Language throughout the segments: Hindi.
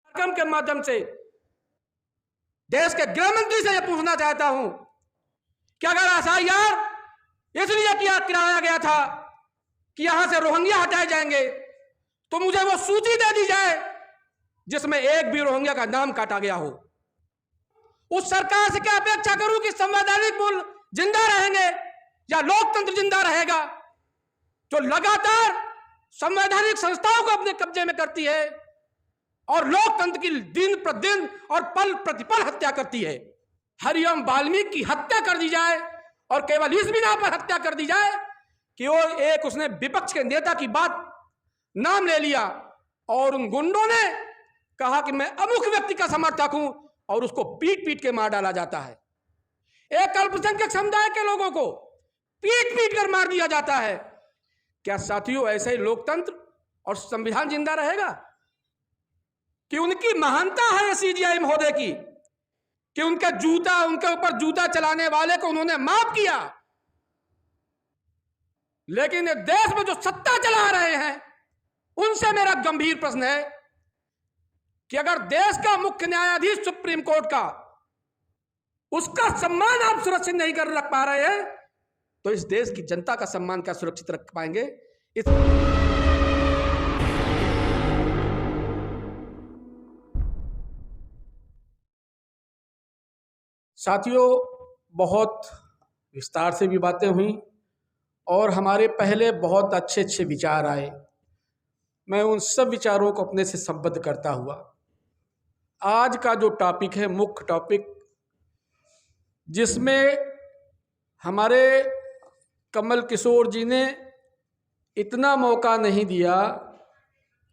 कार्यक्रम के माध्यम से देश के गृह मंत्री से यह पूछना चाहता हूं कि अगर एसआईआर इसलिए कराया गया था कि यहां से रोहिंग्या हटाए जाएंगे, तो मुझे वो सूची दे दी जाए जिसमें एक भी रोहिंग्या का नाम काटा गया हो। उस सरकार से क्या अपेक्षा करूं कि संवैधानिक मूल्य जिंदा रहेंगे या लोकतंत्र जिंदा रहेगा, जो लगातार संवैधानिक संस्थाओं को अपने कब्जे में करती है और लोकतंत्र की दिन प्रतिदिन और पल प्रतिपल हत्या करती है। हरिओम वाल्मीकि की हत्या कर दी जाए और केवल इस बिना पर हत्या कर दी जाए कि वो उसने विपक्ष के नेता की बात नाम ले लिया और उन गुंडों ने कहा कि मैं अमुक व्यक्ति का समर्थक हूं और उसको पीट पीट के मार डाला जाता है। एक अल्पसंख्यक समुदाय के लोगों को पीट पीट कर मार दिया जाता है। क्या साथियों ऐसे ही लोकतंत्र और संविधान जिंदा रहेगा? कि उनकी महानता है सीजीआई महोदय की कि उनके ऊपर जूता चलाने वाले को उन्होंने माफ किया, लेकिन देश में जो सत्ता चला रहे हैं उनसे मेरा गंभीर प्रश्न है कि अगर देश का मुख्य न्यायाधीश सुप्रीम कोर्ट का उसका सम्मान आप सुरक्षित नहीं कर रख पा रहे हैं, तो इस देश की जनता का सम्मान क्या सुरक्षित रख पाएंगे? साथियों, बहुत विस्तार से भी बातें हुई और हमारे पहले बहुत अच्छे अच्छे विचार आए। मैं उन सब विचारों को अपने से संबद्ध करता हुआ आज का जो टॉपिक है, मुख्य टॉपिक, जिसमें हमारे कमल किशोर जी ने इतना मौका नहीं दिया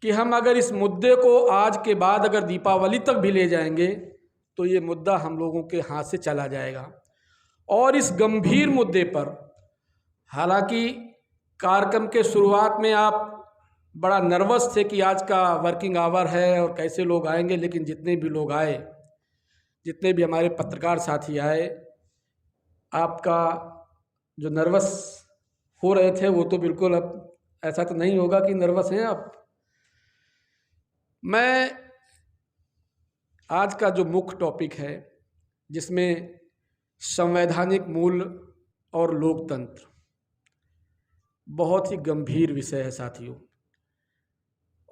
कि हम अगर इस मुद्दे को आज के बाद अगर दीपावली तक भी ले जाएंगे तो ये मुद्दा हम लोगों के हाथ से चला जाएगा। और इस गंभीर मुद्दे पर, हालांकि कार्यक्रम के शुरुआत में आप बड़ा नर्वस थे कि आज का वर्किंग आवर है और कैसे लोग आएंगे, लेकिन जितने भी लोग आए, जितने भी हमारे पत्रकार साथी आए, आपका जो नर्वस हो रहे थे वो तो बिल्कुल अब ऐसा तो नहीं होगा कि नर्वस हैं आप। मैं आज का जो मुख्य टॉपिक है, जिसमें संवैधानिक मूल्य और लोकतंत्र, बहुत ही गंभीर विषय है साथियों,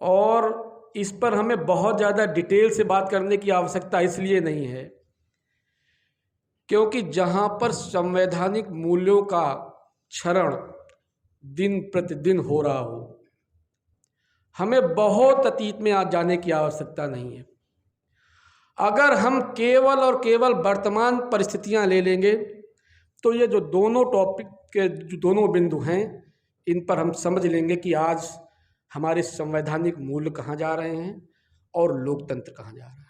और इस पर हमें बहुत ज़्यादा डिटेल से बात करने की आवश्यकता इसलिए नहीं है क्योंकि जहाँ पर संवैधानिक मूल्यों का क्षरण दिन प्रतिदिन हो रहा हो, हमें बहुत अतीत में आज जाने की आवश्यकता नहीं है। अगर हम केवल और केवल वर्तमान परिस्थितियां ले लेंगे तो ये जो दोनों टॉपिक के जो दोनों बिंदु हैं, इन पर हम समझ लेंगे कि आज हमारे संवैधानिक मूल्य कहाँ जा रहे हैं और लोकतंत्र कहाँ जा रहा है।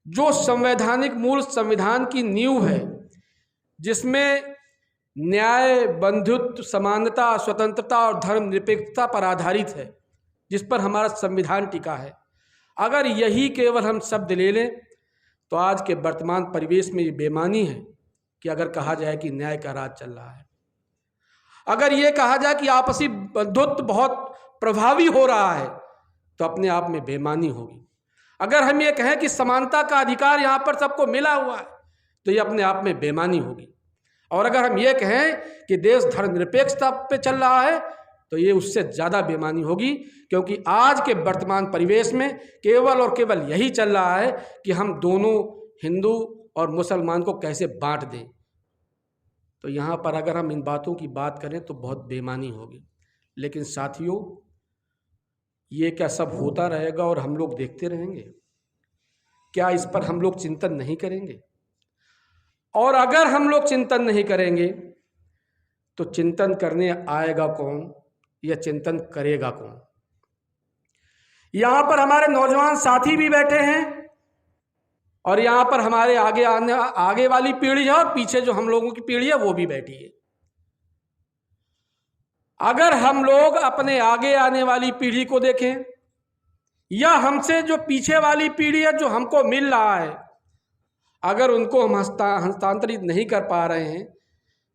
जो संवैधानिक मूल्य संविधान की नींव है, जिसमें न्याय, बंधुत्व, समानता, स्वतंत्रता और धर्मनिरपेक्षता पर आधारित है, जिस पर हमारा संविधान टिका है, अगर यही केवल हम शब्द ले लें तो आज के वर्तमान परिवेश में ये बेईमानी है कि अगर कहा जाए कि न्याय का राज चल रहा है, अगर ये कहा जाए कि आपसी बंधुत्व बहुत प्रभावी हो रहा है, तो अपने आप में बेईमानी होगी। अगर हम ये कहें कि समानता का अधिकार यहाँ पर सबको मिला हुआ है, तो ये अपने आप में बेईमानी होगी। और अगर हम ये कहें कि देश धर्मनिरपेक्षता पे चल रहा है, तो ये उससे ज़्यादा बेईमानी होगी, क्योंकि आज के वर्तमान परिवेश में केवल और केवल यही चल रहा है कि हम दोनों हिंदू और मुसलमान को कैसे बांट दें। तो यहाँ पर अगर हम इन बातों की बात करें तो बहुत बेईमानी होगी। लेकिन साथियों, ये क्या सब होता रहेगा और हम लोग देखते रहेंगे? क्या इस पर हम लोग चिंतन नहीं करेंगे? और अगर हम लोग चिंतन नहीं करेंगे तो चिंतन करने आएगा कौन या चिंतन करेगा कौन? यहाँ पर हमारे नौजवान साथी भी बैठे हैं और यहाँ पर हमारे आगे वाली पीढ़ी है और पीछे जो हम लोगों की पीढ़ी है वो भी बैठी है। अगर हम लोग अपने आगे आने वाली पीढ़ी को देखें या हमसे जो पीछे वाली पीढ़ी है जो हमको मिल रहा है, अगर उनको हम हस्तांतरित नहीं कर पा रहे हैं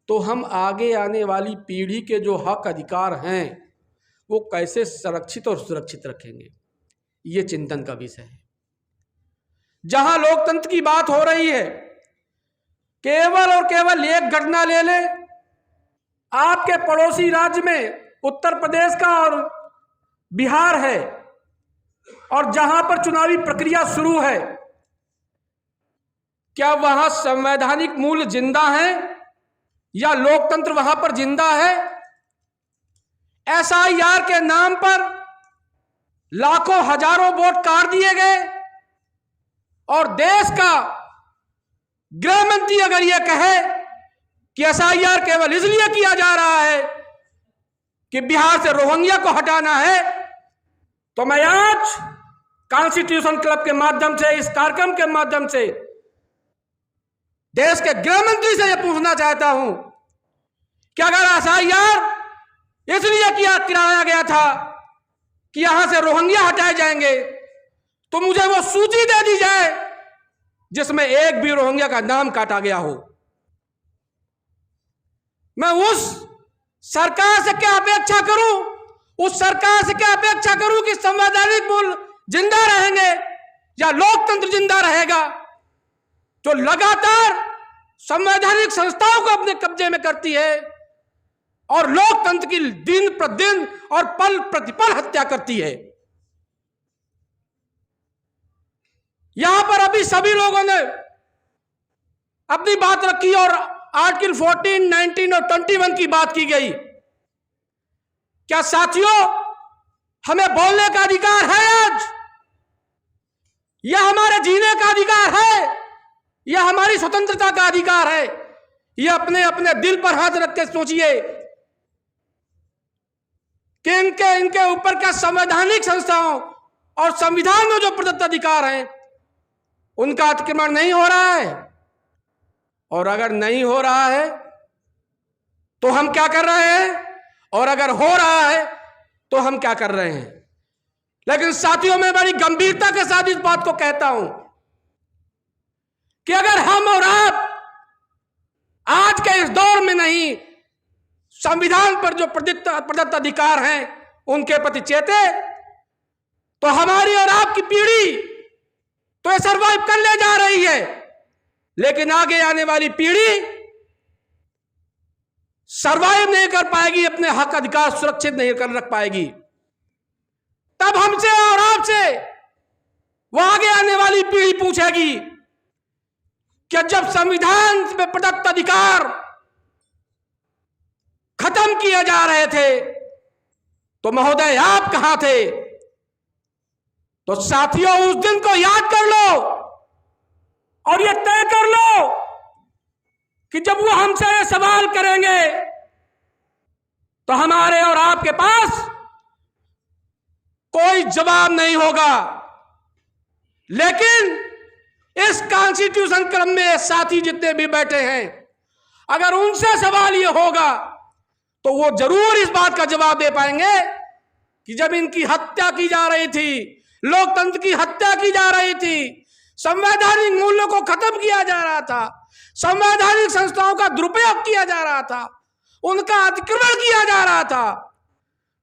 तो हम आगे आने वाली पीढ़ी के जो हक अधिकार हैं वो कैसे संरक्षित और सुरक्षित रखेंगे? ये चिंतन का विषय है। जहां लोकतंत्र की बात हो रही है, केवल और केवल एक घटना ले ले, आपके पड़ोसी राज्य में उत्तर प्रदेश का और बिहार है, और जहां पर चुनावी प्रक्रिया शुरू है, क्या वहां संवैधानिक मूल्य जिंदा है या लोकतंत्र वहां पर जिंदा है? एसआईआर के नाम पर लाखों हजारों वोट काट दिए गए, और देश का गृह मंत्री अगर यह कहे कि एसआईआर केवल इसलिए किया जा रहा है कि बिहार से रोहिंग्या को हटाना है, तो मैं आज कॉन्स्टिट्यूशन क्लब के माध्यम से, इस कार्यक्रम के माध्यम से देश के गृह मंत्री से यह पूछना चाहता हूं कि अगर एसआईआर इसलिए कराया गया था कि यहां से रोहिंग्या हटाए जाएंगे, तो मुझे वो सूची दे दी जाए जिसमें एक भी रोहिंग्या का नाम काटा गया हो। मैं उस सरकार से क्या अपेक्षा करूं? उस सरकार से क्या अपेक्षा करूं कि संवैधानिक मूल्य जिंदा रहेंगे या लोकतंत्र जिंदा रहेगा, जो लगातार संवैधानिक संस्थाओं को अपने कब्जे में करती है और लोकतंत्र की दिन प्रतिदिन और पल प्रतिपल हत्या करती है। यहां पर अभी सभी लोगों ने अपनी बात रखी और आर्टिकल 14, 19 और 21 की बात की गई। क्या साथियों, हमें बोलने का अधिकार है आज? यह हमारे जीने का अधिकार है, यह हमारी स्वतंत्रता का अधिकार है। यह अपने अपने दिल पर हाथ रख के सोचिए कि इनके ऊपर क्या संवैधानिक संस्थाओं और संविधान में जो प्रदत्त अधिकार हैं उनका अतिक्रमण नहीं हो रहा है? और अगर नहीं हो रहा है तो हम क्या कर रहे हैं, और अगर हो रहा है तो हम क्या कर रहे हैं? लेकिन साथियों, मैं बड़ी गंभीरता के साथ इस बात को कहता हूं कि अगर हम और आप आज के इस दौर में नहीं संविधान पर जो प्रदत्त अधिकार हैं उनके प्रति चेते, तो हमारी और आपकी पीढ़ी तो ये सर्वाइव कर ले जा रही है, लेकिन आगे आने वाली पीढ़ी सर्वाइव नहीं कर पाएगी, अपने हक अधिकार सुरक्षित नहीं कर रख पाएगी। तब हमसे और आपसे वो आगे आने वाली पीढ़ी पूछेगी कि जब संविधान में प्रदत्त अधिकार खत्म किए जा रहे थे तो महोदय आप कहां थे? तो साथियों, उस दिन को याद कर लो और ये तय कर लो कि जब वो हमसे ये सवाल करेंगे तो हमारे और आपके पास कोई जवाब नहीं होगा। लेकिन इस कॉन्स्टिट्यूशन क्रम में साथी जितने भी बैठे हैं, अगर उनसे सवाल ये होगा तो वो जरूर इस बात का जवाब दे पाएंगे कि जब इनकी हत्या की जा रही थी, लोकतंत्र की हत्या की जा रही थी, संवैधानिक मूल्यों को खत्म किया जा रहा था, संवैधानिक संस्थाओं का दुरुपयोग किया जा रहा था, उनका अतिक्रमण किया जा रहा था,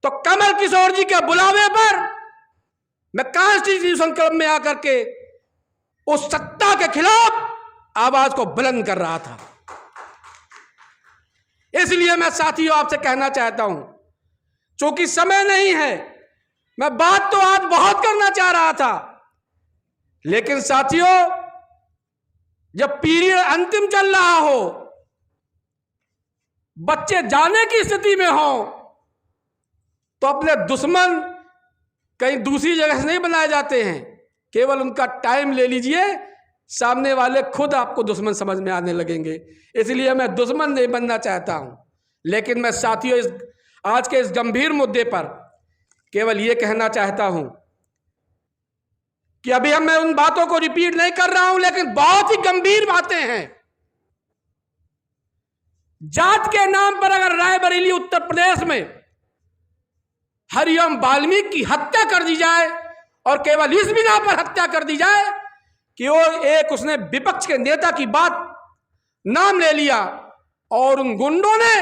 तो कमल किशोर जी के बुलावे पर मैं कॉन्स्टिट्यूशन क्लब में आकर के उस सत्ता के खिलाफ आवाज को बुलंद कर रहा था। इसलिए मैं साथियों आपसे कहना चाहता हूं, चूंकि समय नहीं है, मैं बात तो आज बहुत करना चाह रहा था, लेकिन साथियों जब पीरियड अंतिम चल रहा हो, बच्चे जाने की स्थिति में हो, तो अपने दुश्मन कहीं दूसरी जगह से नहीं बनाए जाते हैं, केवल उनका टाइम ले लीजिए, सामने वाले खुद आपको दुश्मन समझ में आने लगेंगे। इसलिए मैं दुश्मन नहीं बनना चाहता हूं, लेकिन मैं साथियों आज के इस गंभीर मुद्दे पर केवल ये कहना चाहता हूं कि अभी मैं उन बातों को रिपीट नहीं कर रहा हूं, लेकिन बहुत ही गंभीर बातें हैं। जात के नाम पर अगर रायबरेली उत्तर प्रदेश में हरिओम वाल्मीकि की हत्या कर दी जाए, और केवल इस बिना पर हत्या कर दी जाए कि वो एक उसने विपक्ष के नेता की बात नाम ले लिया और उन गुंडों ने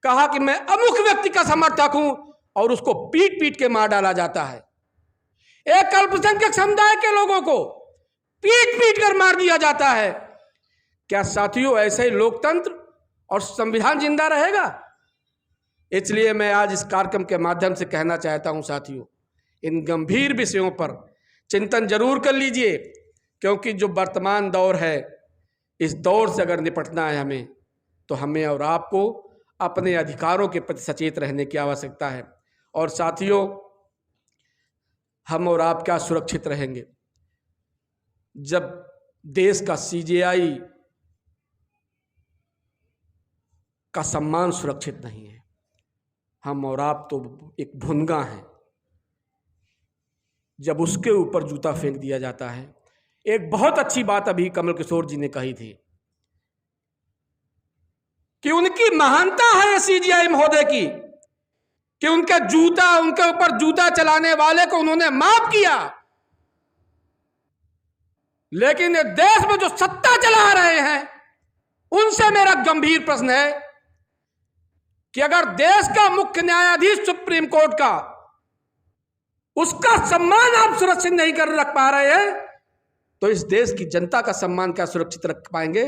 कहा कि मैं अमुक व्यक्ति का समर्थक हूं, और उसको पीट पीट के मार डाला जाता है। एक अल्पसंख्यक समुदाय के लोगों को पीट पीट कर मार दिया जाता है। क्या साथियों ऐसे ही लोकतंत्र और संविधान जिंदा रहेगा? इसलिए मैं आज इस कार्यक्रम के माध्यम से कहना चाहता हूं साथियों, इन गंभीर विषयों पर चिंतन जरूर कर लीजिए, क्योंकि जो वर्तमान दौर है, इस दौर से अगर निपटना है हमें, तो हमें और आपको अपने अधिकारों के प्रति सचेत रहने की आवश्यकता है। और साथियों, हम और आप क्या सुरक्षित रहेंगे जब देश का CJI का सम्मान सुरक्षित नहीं है? हम और आप तो एक भुनगा हैं, जब उसके ऊपर जूता फेंक दिया जाता है। एक बहुत अच्छी बात अभी कमल किशोर जी ने कही थी कि उनकी महानता है CJI महोदय की, कि उनके ऊपर जूता चलाने वाले को उन्होंने माफ किया। लेकिन ये देश में जो सत्ता चला रहे हैं, उनसे मेरा गंभीर प्रश्न है कि अगर देश का मुख्य न्यायाधीश सुप्रीम कोर्ट का, उसका सम्मान आप सुरक्षित नहीं कर रख पा रहे हैं, तो इस देश की जनता का सम्मान क्या सुरक्षित रख पाएंगे?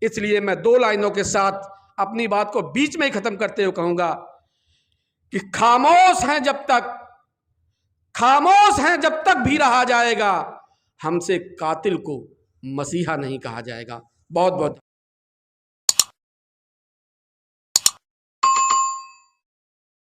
इसलिए मैं 2 लाइनों के साथ अपनी बात को बीच में ही खत्म करते हुए कहूंगा कि खामोश हैं जब तक भी रहा जाएगा, हमसे कातिल को मसीहा नहीं कहा जाएगा। बहुत बहुत